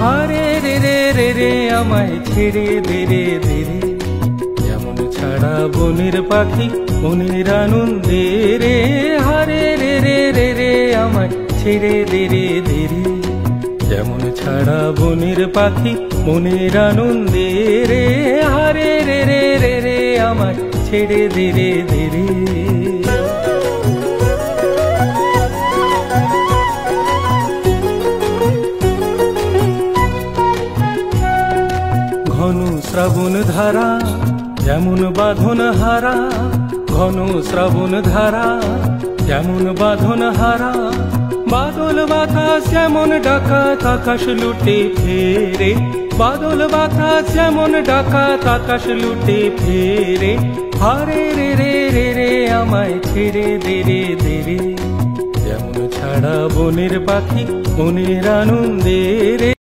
হারে রে রে রে রে আমায় ছেড়ে দে রে দে রে। যেমন ছাড়া বনের পাখি মনের আনন্দে রে, হারে রে রে রে রে আমায় ছেড়ে দে রে দে রে। যেমন ছাড়া বনের পাখি মনের আনন্দে রে, হারে রে রে রে রে আমায় ছেড়ে দে রে দে রে। ঘন শ্রাবণ ধারা যেমন বাঁধন হারা, ঘন শ্রাবণ ধারা যেমন বাঁধন হারা। বাদল বাতাস যেমন ডাকাত আকাশ লুটে ফেরে, বাদল বাতাস যেমন ডাকাত আকাশ লুটে ফেরে। হারে রে রে রে রে আমায় ছেড়ে দে রে দে রে। যেমন ছাড়া বনের পাখি মনের আনন্দে রে।